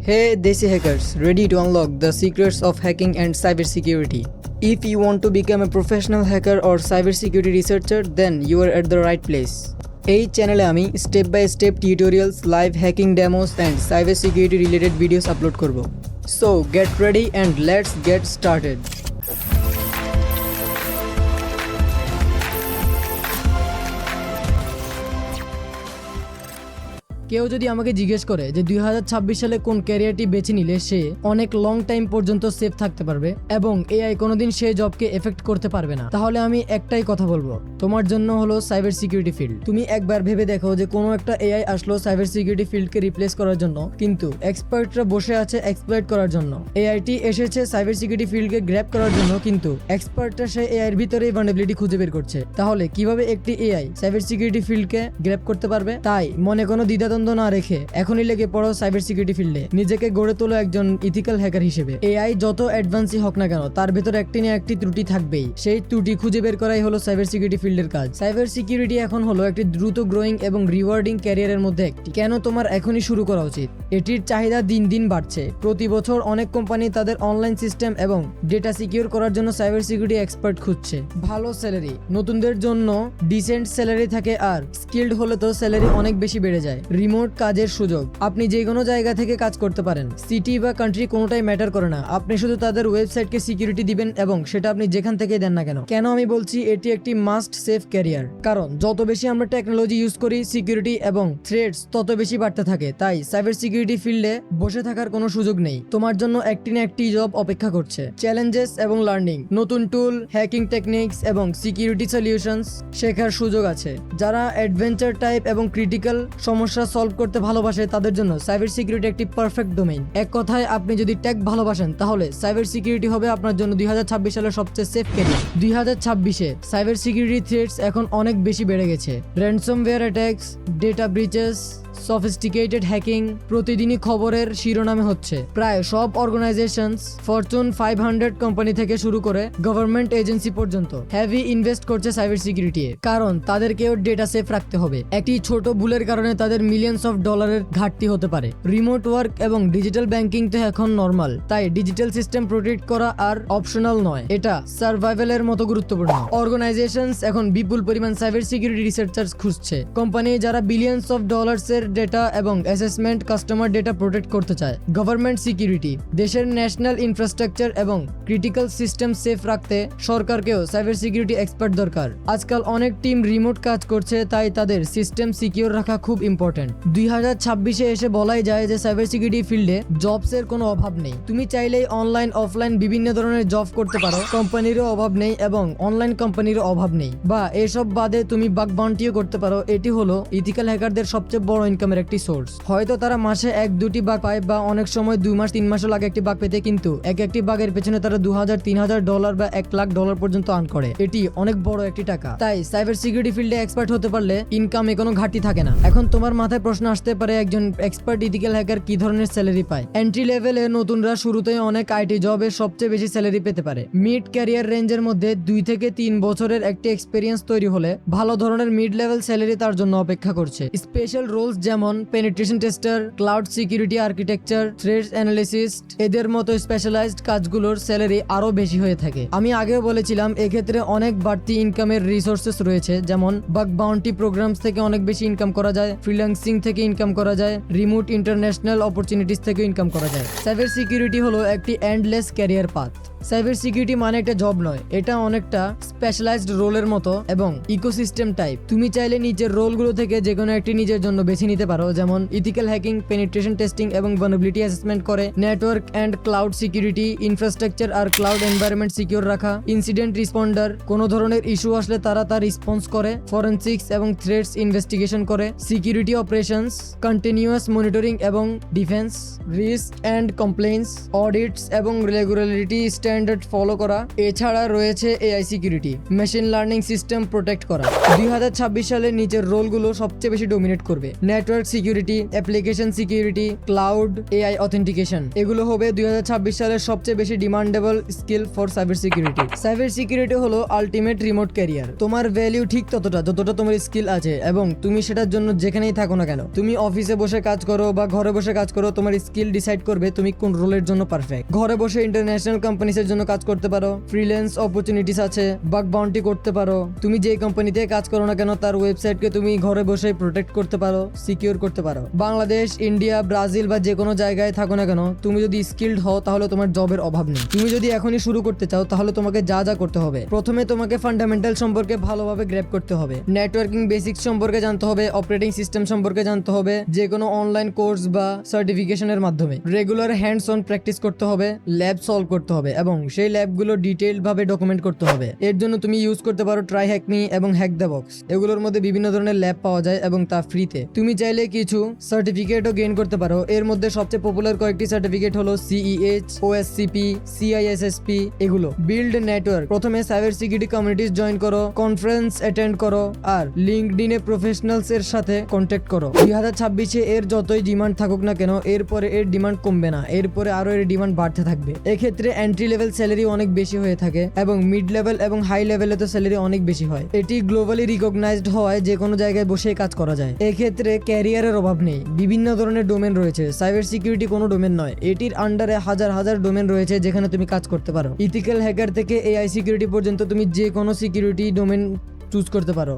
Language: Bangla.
Hey Desi hackers, ready to unlock the secrets of hacking and cybersecurity. If you want to become a professional hacker or cybersecurity researcher, then you are at the right place. এই চ্যানেলে আমি step by step tutorials, live hacking demos and cyber security related videos upload করব। So get ready and let's get started. কেউ যদি আমাকে জিজ্ঞেস করে যে 2026 সালে কোন ক্যারিয়ারটি বেছে নিলে সে অনেক লং টাইম পর্যন্ত সেফ থাকতে পারবে এবং এআই কোনোদিন সে জবকে এফেক্ট করতে পারবে না, তাহলে আমি একটাই কথা বলবো, তোমার জন্য হলো সাইবার সিকিউরিটি ফিল্ড। তুমি একবার ভেবে দেখো যে কোনো একটা এআই আসলো সাইবার সিকিউরিটি ফিল্ডকে রিপ্লেস করার জন্য, কিন্তু এক্সপার্টরা বসে আছে এক্সপ্লয়েট করার জন্য। এআইটি এসেছে সাইবার সিকিউরিটি ফিল্ডকে গ্র্যাব করার জন্য, কিন্তু এক্সপার্টরা সে এআই এর ভিতরেই ভালনারেবিলিটি খুঁজে বের করছে। তাহলে কিভাবে একটি এআই সাইবার সিকিউরিটি ফিল্ডকে গ্র্যাব করতে পারবে? তাই মনে কোনো দ্বিধাদ্বন্দ্ব না রেখে এখনই লেগে পড়ো সাইবার সিকিউরিটি ফিল্ডে, নিজেকে গড়ে তোলো একজন ইথিক্যাল হ্যাকার হিসেবে। এআই যত অ্যাডভান্সই হোক না কেন, তার ভেতর একটি না একটি ত্রুটি থাকবেই। সেই ত্রুটি খুঁজে বের করাই হলো সাইবার সিকিউরিটি ফিল্ডের কাজ। সাইবার সিকিউরিটি এখন হলো একটি দ্রুত গ্রোয়িং এবং রিওয়ার্ডিং ক্যারিয়ারের মধ্যে একটি। কেন তোমার এখনই শুরু করা উচিত? এটির চাহিদা দিন দিন বাড়ছে। প্রতি বছর অনেক কোম্পানি তাদের অনলাইন সিস্টেম এবং ডেটা সিকিউর করার জন্য সাইবার সিকিউরিটি এক্সপার্ট খুঁজছে। ভালো স্যালারি, নতুনদের জন্য ডিসেন্ট স্যালারি থাকে, আর স্কিলড হলে তো স্যালারি অনেক বেশি বেড়ে যায়। রিমোট কাজের সুযোগ, আপনি যে কোনো জায়গা থেকে কাজ করতে পারেন। সিটি বা কান্ট্রি কোনোটাই ম্যাটার করে না, আপনি শুধু তাদের ওয়েবসাইটকে সিকিউরিটি দিবেন এবং সেটা আপনি যেখান থেকেই দেন না কেন। কেন আমি বলছি এটি একটি মাস্ট সেফ ক্যারিয়ার? কারণ যত বেশি আমরা টেকনোলজি ইউজ করি, সিকিউরিটি এবং থ্রেটস তত বেশি বাড়তে থাকে। তাই সাইবার সিকিউরিটি ফিল্ডে বসে থাকার কোনো সুযোগ নেই, তোমার জন্য একটি না একটি জব অপেক্ষা করছে। চ্যালেঞ্জেস এবং লার্নিং, নতুন টুল, হ্যাকিং টেকনিক্স এবং সিকিউরিটি সলিউশনস শেখার সুযোগ আছে। যারা অ্যাডভেঞ্চার টাইপ এবং ক্রিটিক্যাল সমস্যা সলভ করতে ভালোবাসে, তাদের জন্য সাইবার সিকিউরিটি একটি পারফেক্ট ডোমেইন। এক কথায়, আপনি যদি টেক ভালোবাসেন তাহলে সাইবার সিকিউরিটি হবে আপনার জন্য 2026 সালের সবচেয়ে সেফ ক্যারিয়ার। 2026-এ সাইবার সিকিউরিটি থ্রেটস এখন অনেক বেশি বেড়ে গেছে। Ransomware attacks, data breaches, sophisticated hacking প্রতিদিনই খবরের শিরোনামে হচ্ছে। প্রায় সব অর্গানাইজেশনস, ফরচুন 500 কোম্পানি থেকে শুরু করে গভর্নমেন্ট এজেন্সি পর্যন্ত হেভি ইনভেস্ট করছে সাইবার সিকিউরিটি, কারণ তাদেরকেও ডেটা সেফ রাখতে হবে। একটি ছোট ভুলের কারণে তাদের মিলিয়ন্স অফ ডলারের ঘাটতি হতে পারে। রিমোট ওয়ার্ক এবং ডিজিটাল ব্যাংকিং তো এখন নর্মাল, তাই ডিজিটাল সিস্টেম প্রোটেক্ট করা আর অপশনাল নয়, এটা সার্ভাইভালের মতো গুরুত্বপূর্ণ। অর্গানাইজেশনস এখন বিপুল পরিমাণ সাইবার সিকিউরিটি রিসার্চার্স খুঁজছে, কোম্পানি যারা বিলিয়ন্স অফ ডলার্সের ডেটা এবং অ্যাসেসমেন্ট কাস্টমার ডেটা প্রোটেক্ট করতে চায়। গভর্নমেন্ট সিকিউরিটি, দেশের ন্যাশনাল ইনফ্রাস্ট্রাকচার এবং ক্রিটিক্যাল সিস্টেম সেফ রাখতে সরকারকেও সাইবার সিকিউরিটি এক্সপার্ট দরকার। আজকাল অনেক টিম রিমোট কাজ করছে, তাই তাদের সিস্টেম সিকিউর রাখা খুব ইম্পর্টেন্ট। 2026-এ এসে বলাই যায় যে সাইবার সিকিউরিটি ফিল্ডে জবসের কোনো অভাব নেই। তুমি চাইলেই অনলাইন অফলাইন বিভিন্ন ধরনের জব করতে পারো, কোম্পানিরও অভাব নেই এবং অনলাইন কোম্পানিরও অভাব নেই। বা এসব বাদে তুমি বাগ বাউন্টিও করতে পারো। এটি হলো ইথিক্যাল হ্যাকারদের সবচেয়ে বড় ইনকামের একটি সোর্স। হয়তো তারা মাসে 1-2টি বাগ পায় বা অনেক সময় 2 মাস 3 মাসও লাগে একটি বাগ পেতে, কিন্তু একটি বাগের পেছনে তারা $2000-3000 বা $1,00,000 পর্যন্ত আর্ন করে। এটি অনেক বড় একটি টাকা। তাই সাইবার সিকিউরিটি ফিল্ডে এক্সপার্ট হতে পারলে ইনকামে কোনো ঘাটতি থাকে না। এখন তোমার মাথায় প্রশ্ন আসতে পারে, একজন এক্সপার্ট ইথিক্যাল হ্যাকার কি ধরনের স্যালারি পায়? এন্ট্রি লেভেলে নতুনরা শুরুতেই অনেক আইটি জবে সবচেয়ে বেশি স্যালারি পেতে পারে। মিড ক্যারিয়ার রেঞ্জের মধ্যে 2 থেকে 3 বছরের একটি এক্সপেরিয়েন্স তৈরি হলে ভালো ধরনের মিড লেভেল স্যালারি তার জন্য অপেক্ষা করছে। স্পেশাল রোলস যেমন penetration tester, cloud security architecture, threat analyst, এদের মতো স্পেশালাইজড কাজগুলোর স্যালারি আরো বেশি হয়ে থাকে। আমি আগেও বলেছিলাম এক্ষেত্রে অনেক বাড়তি ইনকামের রিসোর্সেস রয়েছে, যেমন বাগ বাউন্টি প্রোগ্রামস থেকে অনেক বেশি ইনকাম করা যায়, ফ্রিল্যান্সিং থেকে ইনকাম করা যায়, রিমোট ইন্টারন্যাশনাল অপরচুনিটিস থেকে ইনকাম করা যায়। সাইবার সিকিউরিটি হলো একটি endless career path. Cyber security মানে একটা জব নয়, এটা অনেকটা স্পেশালাইজড রোলের মতো এবং ইকোসিস্টেম টাইপ। তুমি চাইলে নিচের রোলগুলো থেকে যে কোনো একটি নিজের জন্য বেছে নিতে পারো, যেমন ইথিক্যাল হ্যাকিং, পেনিট্রেশন টেস্টিং এবং ভালনারেবিলিটি অ্যাসেসমেন্ট করে, network and cloud security, infrastructure আর ক্লাউড এনভায়রনমেন্ট সিকিউর রাখা, ইনসিডেন্ট রিসপন্ডার, কোনো ধরনের ইস্যু আসলে তারা তার রেসপন্স করে, ফরেনসিক্স এবং থ্রেটস ইনভেস্টিগেশন করে, সিকিউরিটি অপারেশনস, কন্টিনিউয়াস মনিটরিং এবং defence, risk and compliance, audits এবং রেগুলারিটি স্ট্যান্ডার্ড ফলো করা। এছাড়া রয়েছে AI security, machine learning system protect করা। 2026 সালে নিচের রোলগুলো সবচেয়ে বেশি ডোমিনেট করবে: network security, application security, cloud, AI authentication. এগুলো হবে 2026 সালের সবচেয়ে বেশি demandable skill for cyber security. Cyber security হলো আলটিমেট রিমোট ক্যারিয়ার। তোমার ভ্যালিউ ঠিক ততটা যতটা তোমার স্কিল আছে, এবং তুমি সেটার জন্য যেখানেই থাকো না কেন, তুমি অফিসে বসে কাজ করো বা ঘরে বসে কাজ করো, তোমার স্কিল ডিসাইড করবে তুমি কোন রোলের জন্য পারফেক্ট। ঘরে বসে ইন্টারন্যাশনাল কোম্পানিজের জন্য কাজ করতে পারো, ফ্রিল্যান্স অপরচুনিটিস আছে, বাগ বাউন্টি করতে পারো। তুমি যে কোম্পানিতে কাজ করো না কেন তার ওয়েবসাইটকে তুমি ঘরে বসে প্রোটেক্ট করতে পারো, সিকিউর করতে পারো। বাংলাদেশ, ইন্ডিয়া, ব্রাজিল বা যে কোনো জায়গায় থাকো না কেন, তুমি যদি স্কিলড হও তাহলে তোমার জবের অভাব নেই। তুমি যদি এখনই শুরু করতে চাও তাহলে তোমাকে যা যা করতে হবে: প্রথমে তোমাকে ফান্ডামেন্টাল সম্পর্কে ভালোভাবে গ্র্যাব করতে হবে, নেটওয়ার্কিং বেসিক্স সম্পর্কে জানতে হবে, অপারেটিং সিস্টেম সম্পর্কে জানতে হবে যে কোনো অনলাইন কোর্স বা সার্টিফিকেশনের মাধ্যমে, রেগুলার হ্যান্ডস অন প্র্যাকটিস করতে হবে, ল্যাব সলভ করতে হবে এবং সেই ল্যাবগুলো ডিটেইলড ভাবে ডকুমেন্ট করতে হবে। এর জন্য তুমি ইউজ করতে পারো ট্রাই হ্যাকমি এবং হ্যাক দ্য বক্স। এগুলোর মধ্যে বিভিন্ন ধরনের ল্যাব পাওয়া যায় এবং তা ফ্রিতে। তুমি চাইলে কিছু সার্টিফিকেটও গেইন করতে পারো। এর মধ্যে সবচেয়ে পপুলার কয়েকটি সার্টিফিকেট হলো CEH, OSCP, CISSP। এগুলো বিল্ড নেটওয়ার্ক, প্রথমে সাইবার সিকিউরিটি কমিউনিটিস জয়েন করো, কনফারেন্স অ্যাটেন্ড করো আর লিঙ্কডইনে প্রফেশনালস এর সাথে কন্ট্যাক্ট করো। 2026-এ এর যতই ডিমান্ড থাকুক না কেন, এরপরে এর ডিমান্ড কমবে না, এরপরে আরো এর ডিমান্ড বাড়তে থাকবে। এক্ষেত্রে এন্ট্রি লেভেল স্যালারি অনেক বেশি হয়ে থাকে এবং মিড লেভেল এবং হাই লেভেলে তো স্যালারি অনেক বেশি হয়। এটি গ্লোবালি রিকগনাইজড হওয়ায় যে কোনো জায়গায় বসে কাজ করা যায়। এক্ষেত্রে ক্যারিয়ারের অভাব নেই, বিভিন্ন ধরনের ডোমেন রয়েছে। সাইবার সিকিউরিটি কোনো ডোমেন নয়, এটির আন্ডারে হাজার হাজার ডোমেন রয়েছে যেখানে তুমি কাজ করতে পারো। ইথিক্যাল হ্যাকার থেকে এআই সিকিউরিটি পর্যন্ত তুমি যে কোনো সিকিউরিটি ডোমেন চুজ করতে পারো।